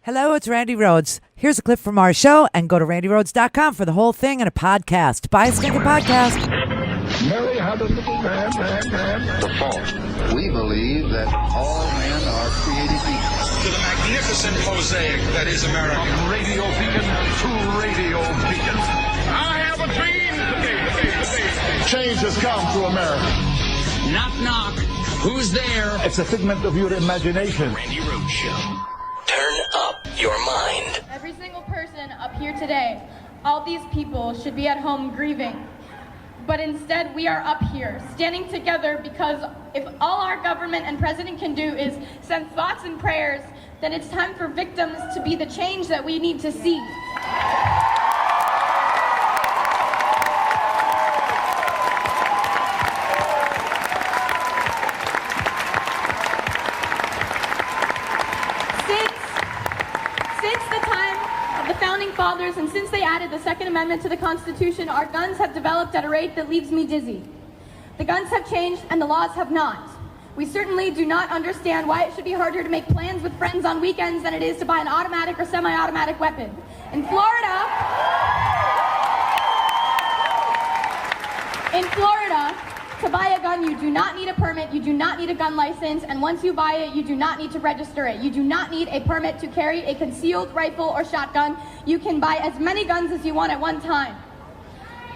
Hello, it's Randi Rhodes. Here's a clip from our show, and go to randyrhodes.com for the whole thing and a podcast. Buy a stinking podcast. Mary had a little man. The fault. We believe that all men are created equal. To the magnificent mosaic that is America. From radio beacon to radio beacon. I have a dream. Change has come to America. Knock, knock. Who's there? It's a figment of your imagination. Randi Rhodes Show. Turn up your mind. Every single person up here today, all these people should be at home grieving. But instead, we are up here, standing together, because if all our government and president can do is send thoughts and prayers, then it's time for victims to be the change that we need to see. Since the time of the Founding Fathers and since they added the Second Amendment to the Constitution, our guns have developed at a rate that leaves me dizzy. The guns have changed and the laws have not. We certainly do not understand why it should be harder to make plans with friends on weekends than it is to buy an automatic or semi-automatic weapon. In Florida, to buy a gun, you do not need a permit, you do not need a gun license, and once you buy it, you do not need to register it. You do not need a permit to carry a concealed rifle or shotgun. You can buy as many guns as you want at one time.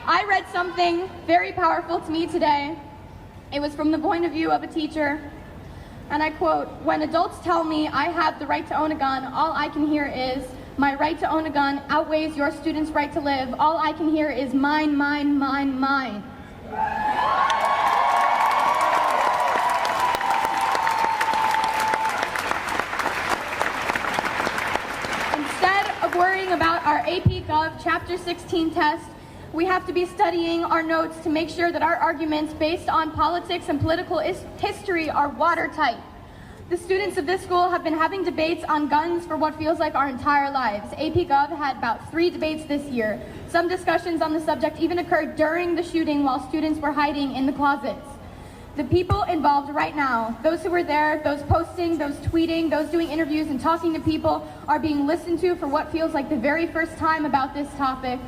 I read something very powerful to me today. It was from the point of view of a teacher, and I quote, "When adults tell me I have the right to own a gun, all I can hear is, my right to own a gun outweighs your student's right to live. All I can hear is mine, mine, mine, mine." Instead of worrying about our AP Gov Chapter 16 test, we have to be studying our notes to make sure that our arguments based on politics and political history are watertight. The students of this school have been having debates on guns for what feels like our entire lives. AP Gov had about 3 debates this year. Some discussions on the subject even occurred during the shooting while students were hiding in the closets. The people involved right now, those who were there, those posting, those tweeting, those doing interviews and talking to people, are being listened to for what feels like the very first time about this topic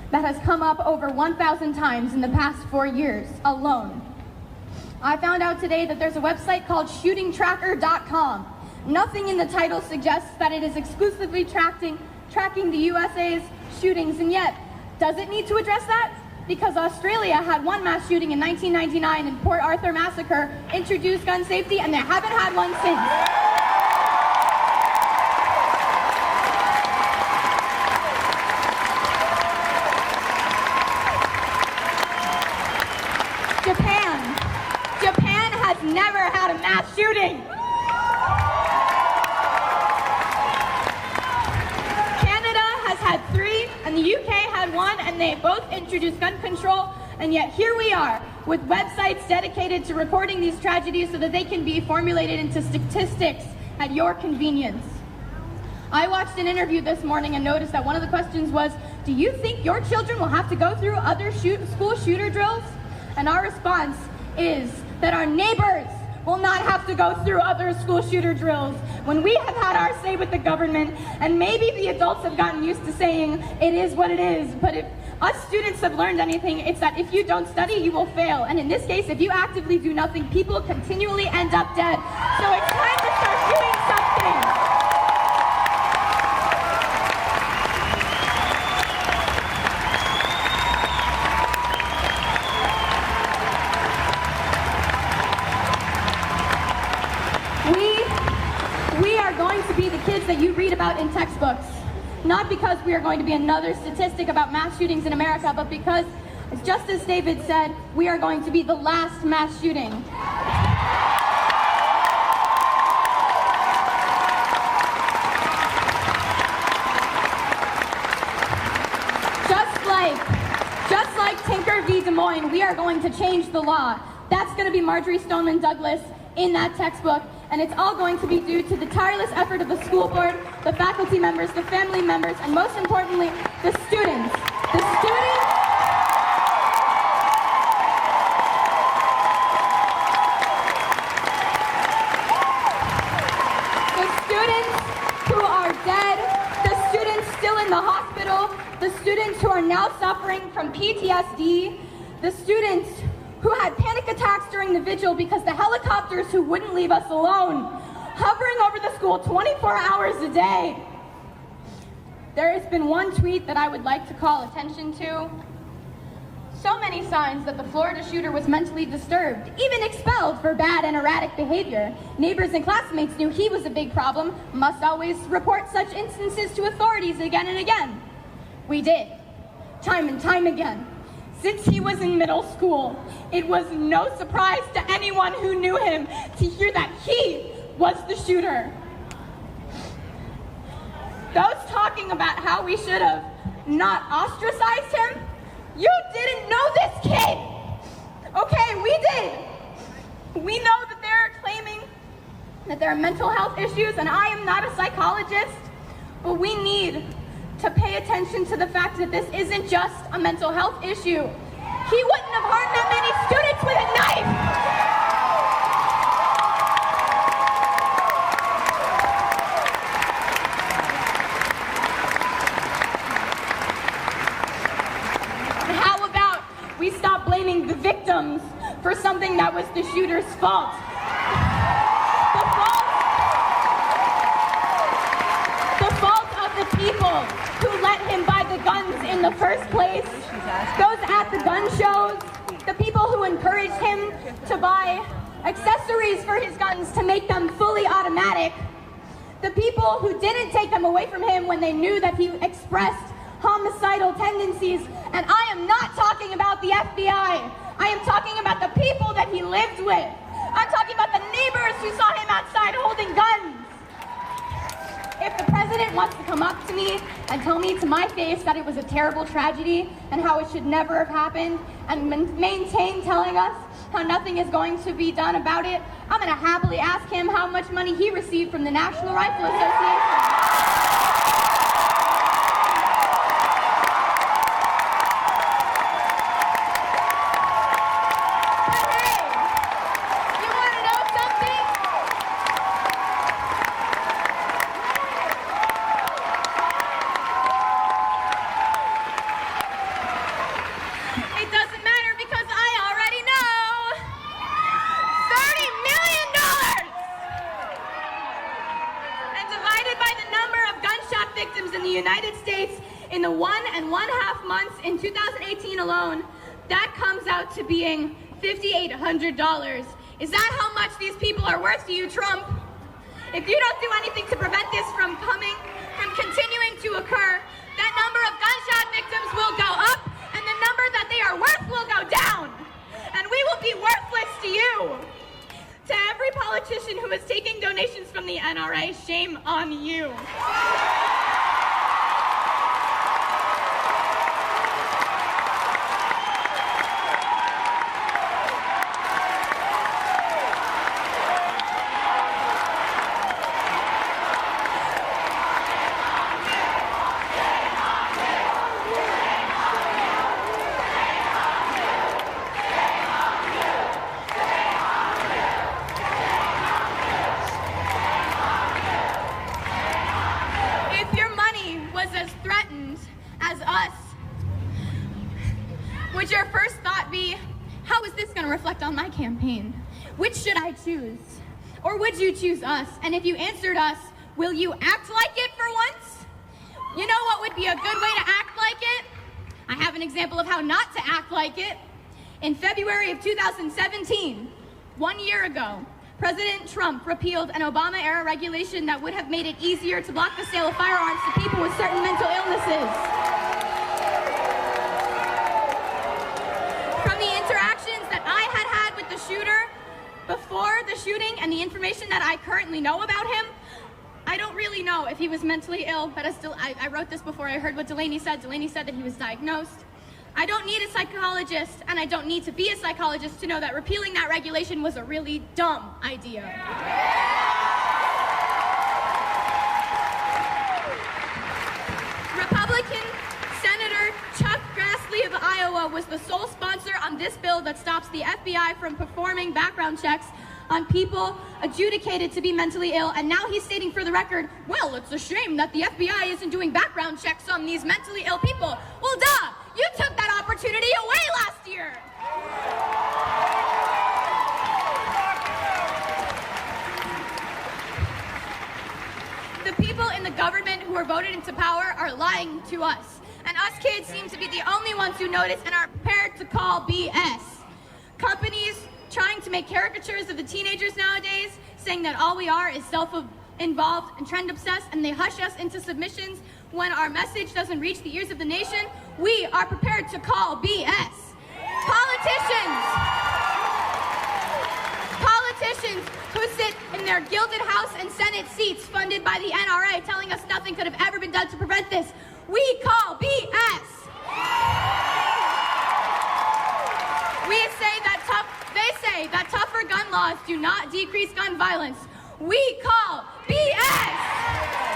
that has come up over 1,000 times in the past 4 years alone. I found out today that there's a website called shootingtracker.com. Nothing in the title suggests that it is exclusively tracking the USA's shootings, and yet, does it need to address that? Because Australia had one mass shooting in 1999 and Port Arthur massacre introduced gun safety, and they haven't had one since. Japan has never had a mass shooting. Canada has had 3, and the UK had 1, and they both introduced gun control, and yet here we are with websites dedicated to recording these tragedies so that they can be formulated into statistics at your convenience. I watched an interview this morning and noticed that one of the questions was, do you think your children will have to go through other school shooter drills? And our response is that our neighbors will not have to go through other school shooter drills when we have had our say with the government, and maybe the adults have gotten used to saying it is what it is. But if us students have learned anything, it's that if you don't study, you will fail. And in this case, if you actively do nothing, people continually end up dead. So it's time to start doing something. We are going to be the kids that you read about in textbooks. Not because we are going to be another statistic about mass shootings in America, but because, just as David said, we are going to be the last mass shooting. Just like Tinker v. Des Moines, we are going to change the law. That's going to be Marjorie Stoneman Douglas in that textbook, and it's all going to be due to the tireless effort of the school board, the faculty members, the family members, and most importantly, the students. The students who are dead hospital, the students who are now suffering from PTSD, the students who had panic attacks during the vigil because the helicopters who wouldn't leave us alone, hovering over the school 24 hours a day. There has been one tweet that I would like to call attention to. So many signs that the Florida shooter was mentally disturbed, even expelled for bad and erratic behavior. Neighbors and classmates knew he was a big problem, must always report such instances to authorities again and again. We did, time and time again. Since he was in middle school, it was no surprise to anyone who knew him to hear that he was the shooter. Those talking about how we should have not ostracized him, you didn't know this kid. Okay, we did. We know that they're claiming that there are mental health issues, and I am not a psychologist, but we need to pay attention to the fact that this isn't just a mental health issue. He wouldn't have harmed that many students with a knife. We stop blaming the victims for something that was the shooter's fault. The fault of the people who let him buy the guns in the first place, those at the gun shows, the people who encouraged him to buy accessories for his guns to make them fully automatic, the people who didn't take them away from him when they knew that he expressed homicidal tendencies. And I am not talking about the FBI. I am talking about the people that he lived with. I'm talking about the neighbors who saw him outside holding guns. If the president wants to come up to me and tell me to my face that it was a terrible tragedy and how it should never have happened, and maintain telling us how nothing is going to be done about it, I'm going to happily ask him how much money he received from the National Rifle Association. In the 1.5 months in 2018 alone, that comes out to being $5,800. Is that how much these people are worth to you, Trump? If you don't do anything to prevent this from continuing to occur, that number of gunshot victims will go up, and the number that they are worth will go down. And we will be worthless to you. To every politician who is taking donations from the NRA, shame on you. Would your first thought be, how is this going to reflect on my campaign? Which should I choose? Or would you choose us? And if you answered us, will you act like it for once? You know what would be a good way to act like it? I have an example of how not to act like it. In February of 2017, 1 year ago, President Trump repealed an Obama-era regulation that would have made it easier to block the sale of firearms to people with certain mental illnesses. From the interactions that I had with the shooter before the shooting and the information that I currently know about him, I don't really know if he was mentally ill, but I wrote this before I heard what Delaney said. Delaney said that he was diagnosed. I don't need a psychologist, and I don't need to be a psychologist to know that repealing that regulation was a really dumb idea. Republican Senator Chuck Grassley of Iowa was the sole sponsor on this bill that stops the FBI from performing background checks on people adjudicated to be mentally ill, and now he's stating for the record, well, it's a shame that the FBI isn't doing background checks on these mentally ill people. Well, duh! You took that opportunity away last year! The people in the government who were voted into power are lying to us. And us kids seem to be the only ones who notice and are prepared to call BS. Companies trying to make caricatures of the teenagers nowadays, saying that all we are is self-involved and trend-obsessed, and they hush us into submissions when our message doesn't reach the ears of the nation. We are prepared to call BS. Politicians who sit in their gilded House and Senate seats funded by the NRA telling us nothing could have ever been done to prevent this. We call BS. They say that tougher gun laws do not decrease gun violence. We call BS.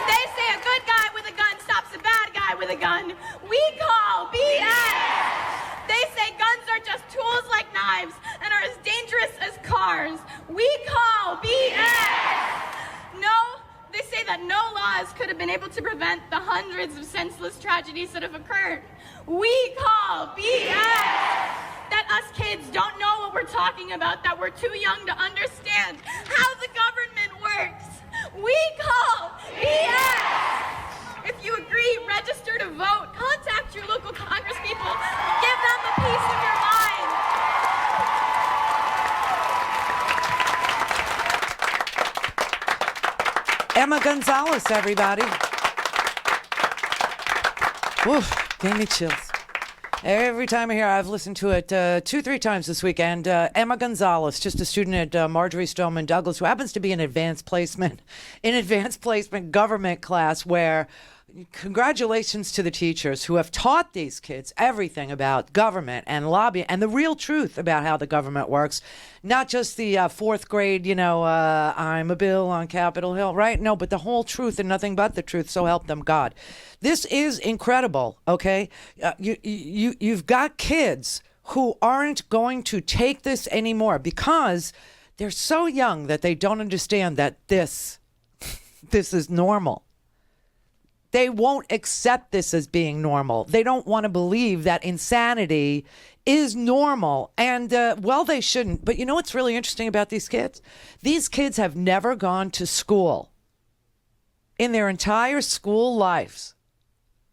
They say a good guy with a gun stops a bad guy with a gun. We call BS. They say guns are just tools like knives and are as dangerous as cars. We call BS. They say that no laws could have been able to prevent the hundreds of senseless tragedies that have occurred. We call BS. That us kids don't know what we're talking about, that we're too young to understand how the government works. We call BS. If you agree, register to vote. Contact your local congresspeople. Give them a piece of your mind. Emma Gonzalez, everybody. Woof, gave me chills. Every time I hear, I've listened to it 2-3 times this weekend. Emma Gonzalez, just a student at Marjorie Stoneman Douglas, who happens to be in advanced placement government class, where congratulations to the teachers who have taught these kids everything about government and lobbying and the real truth about how the government works. Not just the fourth grade, I'm a bill on Capitol Hill, right? No, but the whole truth and nothing but the truth, so help them God. This is incredible, okay? You've got kids who aren't going to take this anymore because they're so young that they don't understand that this is normal. They won't accept this as being normal. They don't want to believe that insanity is normal. And, well, they shouldn't. But you know what's really interesting about these kids? These kids have never gone to school in their entire school lives.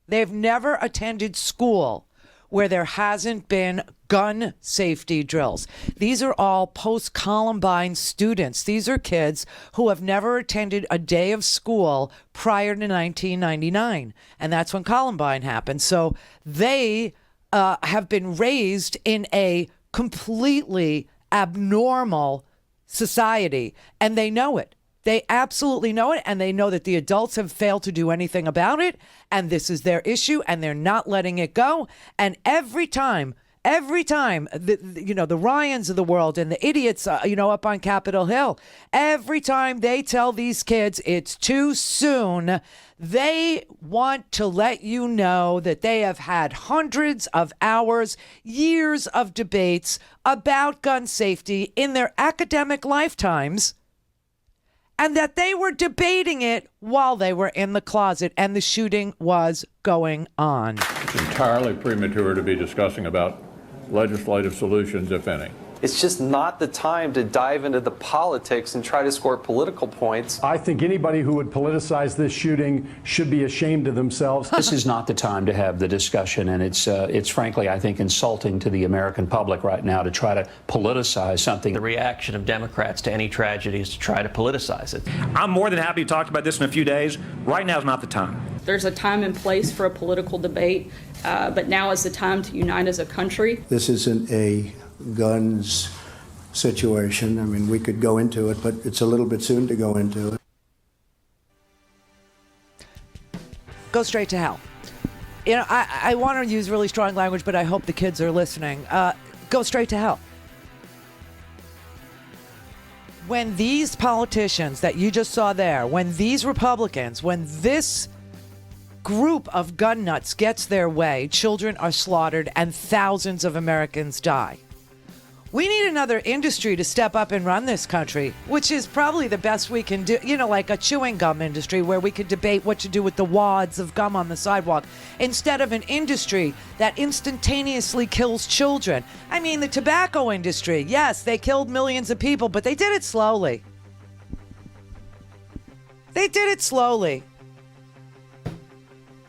They've never attended school where there hasn't been gun safety drills. These are all post-Columbine students. These are kids who have never attended a day of school prior to 1999. And that's when Columbine happened. So they have been raised in a completely abnormal society, and they know it. They absolutely know it, and they know that the adults have failed to do anything about it, and this is their issue, and they're not letting it go. And every time, the Ryans of the world and the idiots, up on Capitol Hill, every time they tell these kids it's too soon, they want to let you know that they have had hundreds of hours, years of debates about gun safety in their academic lifetimes, and that they were debating it while they were in the closet and the shooting was going on. It's entirely premature to be discussing about legislative solutions, if any. It's just not the time to dive into the politics and try to score political points. I think anybody who would politicize this shooting should be ashamed of themselves. This is not the time to have the discussion, and it's frankly, I think, insulting to the American public right now to try to politicize something. The reaction of Democrats to any tragedy is to try to politicize it. I'm more than happy to talk about this in a few days. Right now is not the time. There's a time and place for a political debate, but now is the time to unite as a country. This isn't a guns situation. I mean, we could go into it, but it's a little bit soon to go into it. Go straight to hell. I want to use really strong language, but I hope the kids are listening. Go straight to hell. When these politicians that you just saw there, when these Republicans, when this group of gun nuts gets their way, children are slaughtered and thousands of Americans die. We need another industry to step up and run this country, which is probably the best we can do. You know, like a chewing gum industry where we could debate what to do with the wads of gum on the sidewalk instead of an industry that instantaneously kills children. I mean, the tobacco industry, yes, they killed millions of people, but they did it slowly. They did it slowly.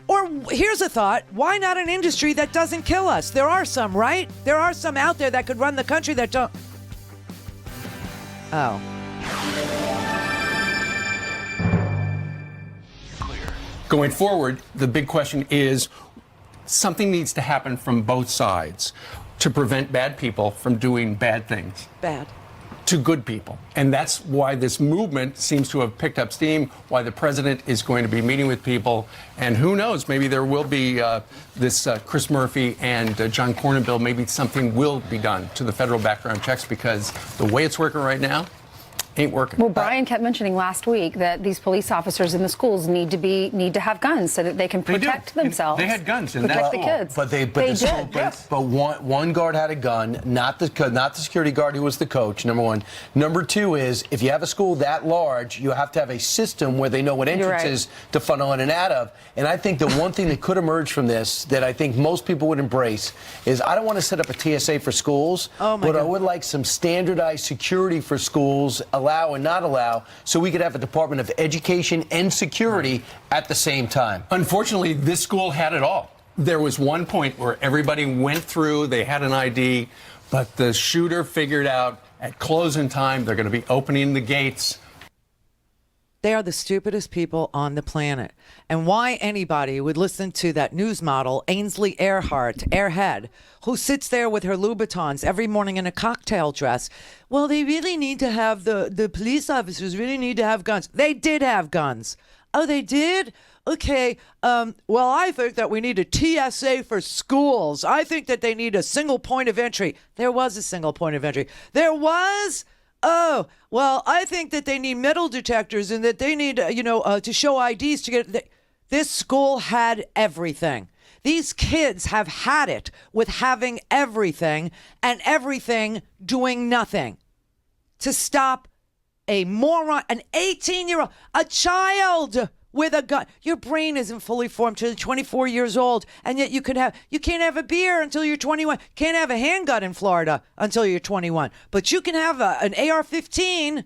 Or here's a thought, why not an industry that doesn't kill us? There are some, right? There are some out there that could run the country that don't. Oh. Going forward, the big question is something needs to happen from both sides to prevent bad people from doing bad things. Bad. To good people. And that's why this movement seems to have picked up steam, why the president is going to be meeting with people. And who knows, maybe there will be this Chris Murphy and John Cornyn bill, maybe something will be done to the federal background checks, because the way it's working right now ain't working. Well, Brian kept mentioning last week that these police officers in the schools need to have guns so that they can protect themselves. They had guns in protect that the kids. But they did. Yes. But one guard had a gun, not the security guard who was the coach. Number one. Number two is, if you have a school that large, you have to have a system where they know what entrances to funnel in and out of. And I think the one thing that could emerge from this that I think most people would embrace is, I don't want to set up a TSA for schools, but I would like some standardized security for schools, allow and not allow, so we could have a Department of Education and Security at the same time. Unfortunately, this school had it all. There was one point where everybody went through, they had an ID, but the shooter figured out at closing time they're going to be opening the gates. They are the stupidest people on the planet. And why anybody would listen to that news model, Ainsley Airhead, who sits there with her Louboutins every morning in a cocktail dress. Well, they really need to have, the police officers really need to have guns. They did have guns. Oh, they did? Okay, well, I think that we need a TSA for schools. I think that they need a single point of entry. There was a single point of entry. There was? Oh, well, I think that they need metal detectors and that they need, to show IDs to get... This school had everything. These kids have had it with having everything and everything doing nothing to stop a moron, an 18-year-old, a child with a gun. Your brain isn't fully formed till you're 24 years old, and yet you can't have a beer until you're 21. Can't have a handgun in Florida until you're 21. But you can have an AR-15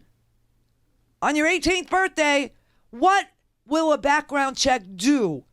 on your 18th birthday. What will a background check do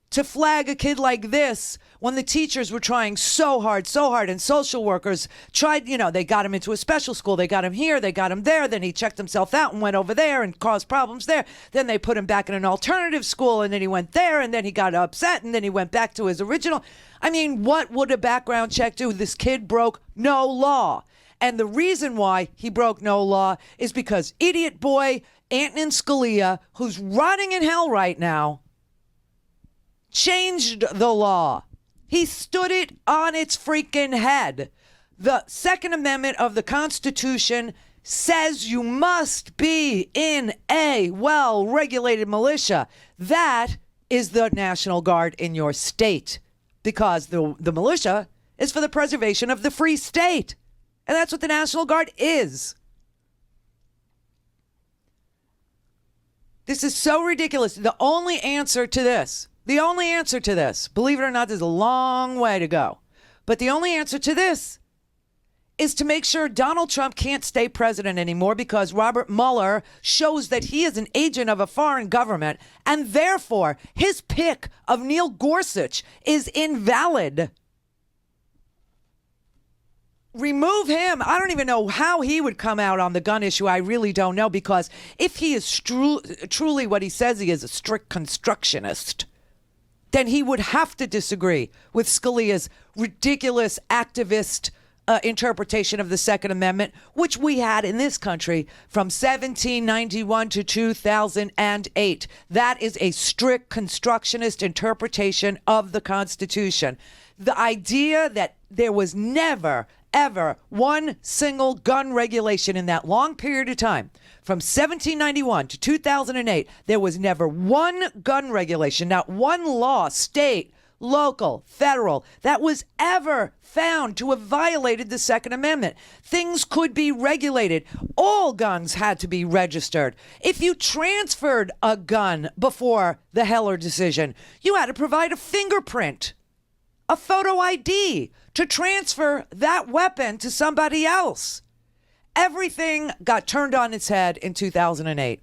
to flag a kid like this when the teachers were trying so hard, and social workers tried, they got him into a special school, they got him here, they got him there, then he checked himself out and went over there and caused problems there. Then they put him back in an alternative school, and then he went there, and then he got upset, and then he went back to his original. I mean, what would a background check do? This kid broke no law. And the reason why he broke no law is because idiot boy Antonin Scalia, who's rotting in hell right now, changed the law. He stood it on its freaking head. The Second Amendment of the Constitution says you must be in a well-regulated militia. That is the National Guard in your state, because the militia is for the preservation of the free state. And that's what the National Guard is. This is so ridiculous. The only answer to this, believe it or not, there's a long way to go. But the only answer to this is to make sure Donald Trump can't stay president anymore, because Robert Mueller shows that he is an agent of a foreign government, and therefore his pick of Neil Gorsuch is invalid. Remove him. I don't even know how he would come out on the gun issue. I really don't know, because if he is truly what he says he is, a strict constructionist, then he would have to disagree with Scalia's ridiculous activist interpretation of the Second Amendment, which we had in this country from 1791 to 2008. That is a strict constructionist interpretation of the Constitution. The idea that there was never, ever one single gun regulation in that long period of time, from 1791 to 2008, there was never one gun regulation, not one law, state local, federal, that was ever found to have violated the Second Amendment. Things could be regulated. All guns had to be registered. If you transferred a gun before the Heller decision, you had to provide a fingerprint, a photo ID to transfer that weapon to somebody else. Everything got turned on its head in 2008.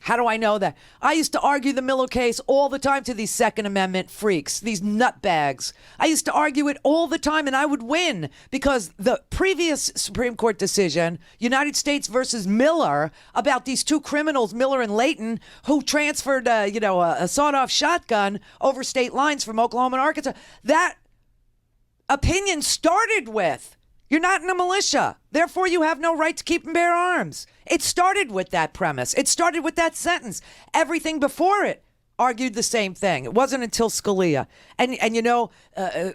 How do I know that? I used to argue the Miller case all the time to these Second Amendment freaks, these nutbags. I used to argue it all the time, and I would win because the previous Supreme Court decision, United States versus Miller, about these two criminals, Miller and Layton, who transferred, a sawed-off shotgun over state lines from Oklahoma and Arkansas. That opinion started with, you're not in a militia, therefore you have no right to keep and bear arms. It started with that premise. It started with that sentence. Everything before it argued the same thing. It wasn't until Scalia. And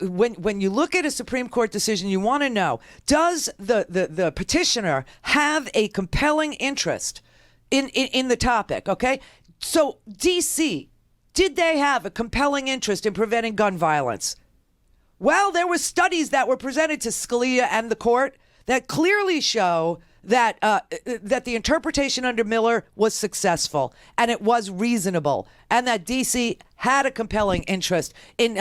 when you look at a Supreme Court decision, you want to know, does the petitioner have a compelling interest in the topic, okay? So D.C., did they have a compelling interest in preventing gun violence? Well, there were studies that were presented to Scalia and the court that clearly show that that the interpretation under Miller was successful and it was reasonable, and that D.C. had a compelling interest in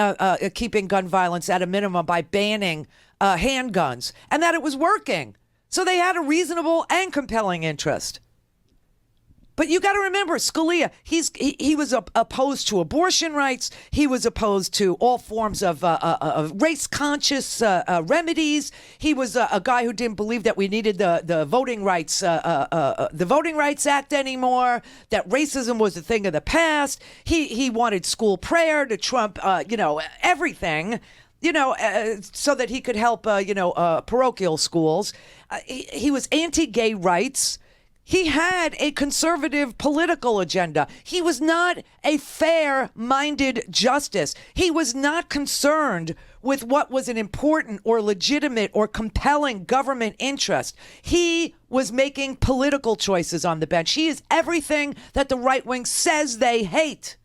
keeping gun violence at a minimum by banning handguns, and that it was working. So they had a reasonable and compelling interest. But you got to remember, Scalia, he was opposed to abortion rights. He was opposed to all forms of race-conscious remedies. He was a guy who didn't believe that we needed the Voting Rights Act anymore, that racism was a thing of the past. He wanted school prayer to trump, everything, so that he could help, parochial schools. He was anti-gay rights. He had a conservative political agenda. He was not a fair-minded justice. He was not concerned with what was an important or legitimate or compelling government interest. He was making political choices on the bench. He is everything that the right wing says they hate.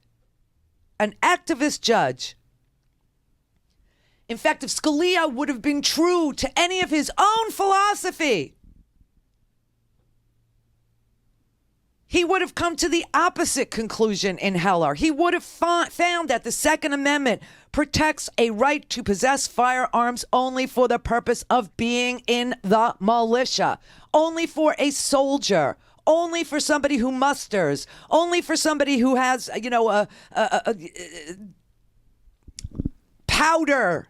An activist judge. In fact, if Scalia would have been true to any of his own philosophy, he would have come to the opposite conclusion in Heller. He would have found that the Second Amendment protects a right to possess firearms only for the purpose of being in the militia, only for a soldier, only for somebody who musters, only for somebody who has, powder.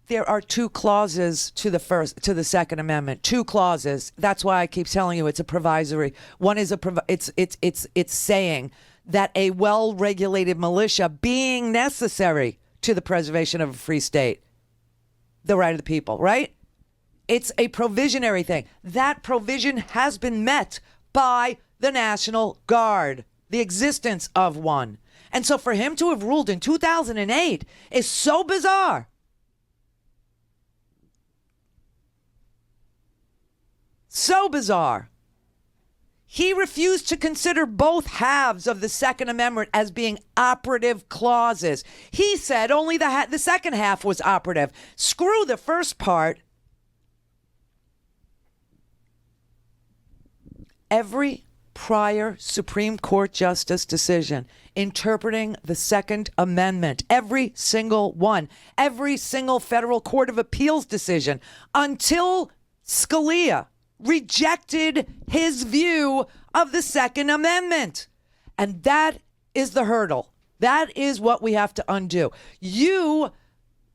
There are two clauses to the Second Amendment. Two clauses. That's why I keep telling you it's a provisory. One is it's saying that a well-regulated militia being necessary to the preservation of a free state, the right of the people, right? It's a provisionary thing. That provision has been met by the National Guard, the existence of one. And so for him to have ruled in 2008 is so bizarre. So bizarre. He refused to consider both halves of the Second Amendment as being operative clauses. He said only the second half was operative. Screw the first part. Every prior Supreme Court justice decision interpreting the Second Amendment, every single one, every single federal court of appeals decision until Scalia rejected his view of the Second Amendment. And that is the hurdle. That is what we have to undo. You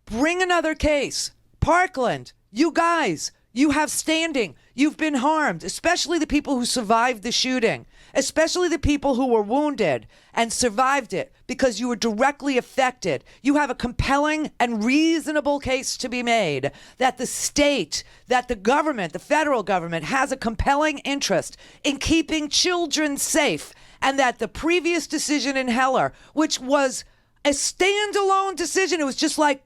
bring another case. Parkland, you guys, you have standing. You've been harmed, especially the people who survived the shooting, especially the people who were wounded and survived it because you were directly affected. You have a compelling and reasonable case to be made that the state, that the government, the federal government has a compelling interest in keeping children safe, and that the previous decision in Heller, which was a standalone decision, it was just like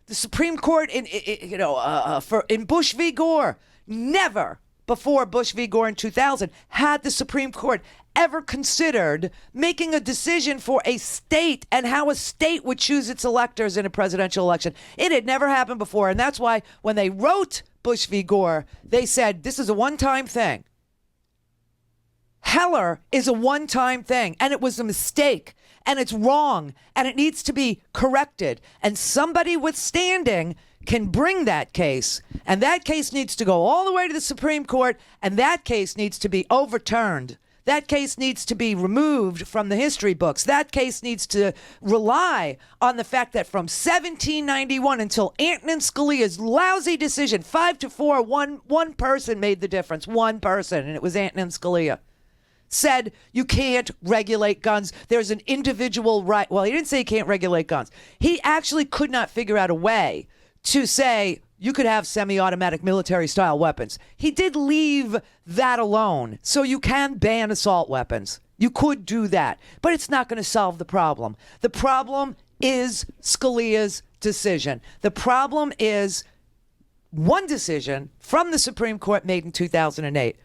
the Supreme Court in Bush v. Gore, never before Bush v. Gore in 2000, had the Supreme Court ever considered making a decision for a state and how a state would choose its electors in a presidential election. It had never happened before. And that's why when they wrote Bush v. Gore, they said this is a one-time thing. Heller is a one-time thing, and it was a mistake, and it's wrong, and it needs to be corrected. And somebody with standing can bring that case, and that case needs to go all the way to the Supreme Court, and that case needs to be overturned. That case needs to be removed from the history books. That case needs to rely on the fact that from 1791 until Antonin Scalia's lousy decision, 5-4, one person made the difference. One person, and it was Antonin Scalia. Said you can't regulate guns. There's an individual right. Well, he didn't say you can't regulate guns. He actually could not figure out a way to say you could have semi-automatic military-style weapons. He did leave that alone, so you can ban assault weapons. You could do that, but it's not going to solve the problem. The problem is Scalia's decision. The problem is one decision from the Supreme Court made in 2008.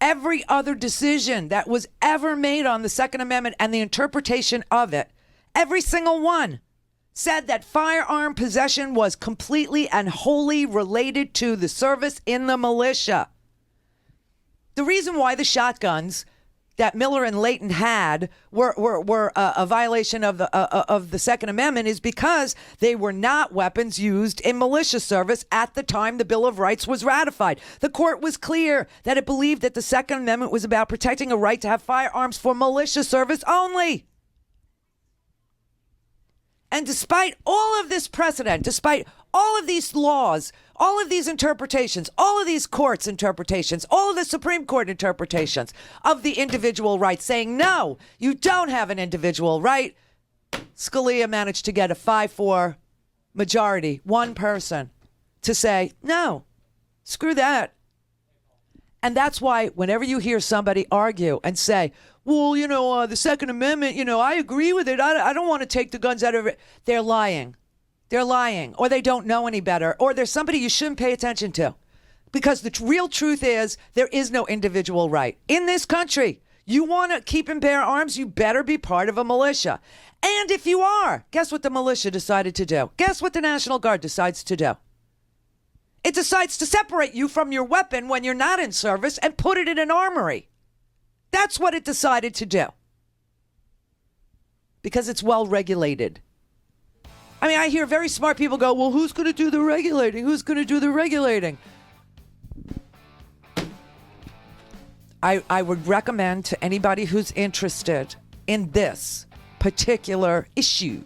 Every other decision that was ever made on the Second Amendment and the interpretation of it, every single one, said that firearm possession was completely and wholly related to the service in the militia. The reason why the shotguns that Miller and Layton had were a violation of the Second Amendment is because they were not weapons used in militia service at the time the Bill of Rights was ratified. The court was clear that it believed that the Second Amendment was about protecting a right to have firearms for militia service only. And despite all of this precedent, despite all of these laws, all of these interpretations, all of these courts' interpretations, all of the Supreme Court interpretations of the individual right saying, no, you don't have an individual right, Scalia managed to get a 5-4 majority, one person, to say, no, screw that. And that's why whenever you hear somebody argue and say, well, the Second Amendment, I agree with it. I don't want to take the guns out of it. They're lying. They're lying, or they don't know any better, or there's somebody you shouldn't pay attention to. Because the real truth is there is no individual right. In this country, you want to keep and bear arms, you better be part of a militia. And if you are, guess what the militia decided to do? Guess what the National Guard decides to do? It decides to separate you from your weapon when you're not in service and put it in an armory. That's what it decided to do. Because it's well regulated. I mean, I hear very smart people go, well, who's going to do the regulating? Who's going to do the regulating? I would recommend to anybody who's interested in this particular issue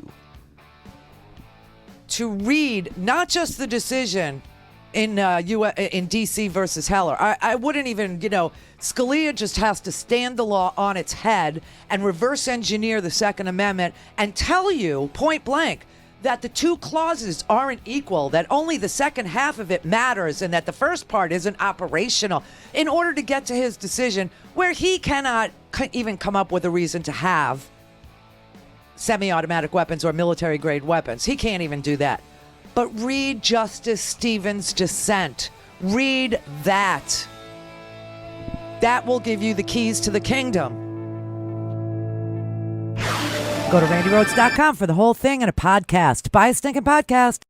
to read not just the decision in D.C. versus Heller. I wouldn't even, Scalia just has to stand the law on its head and reverse engineer the Second Amendment and tell you point blank that the two clauses aren't equal, that only the second half of it matters, and that the first part isn't operational, in order to get to his decision where he cannot even come up with a reason to have semi-automatic weapons or military-grade weapons. He can't even do that. But read Justice Stevens' dissent. Read that. That will give you the keys to the kingdom. Go to RandiRhodes.com for the whole thing and a podcast. Buy a stinking podcast.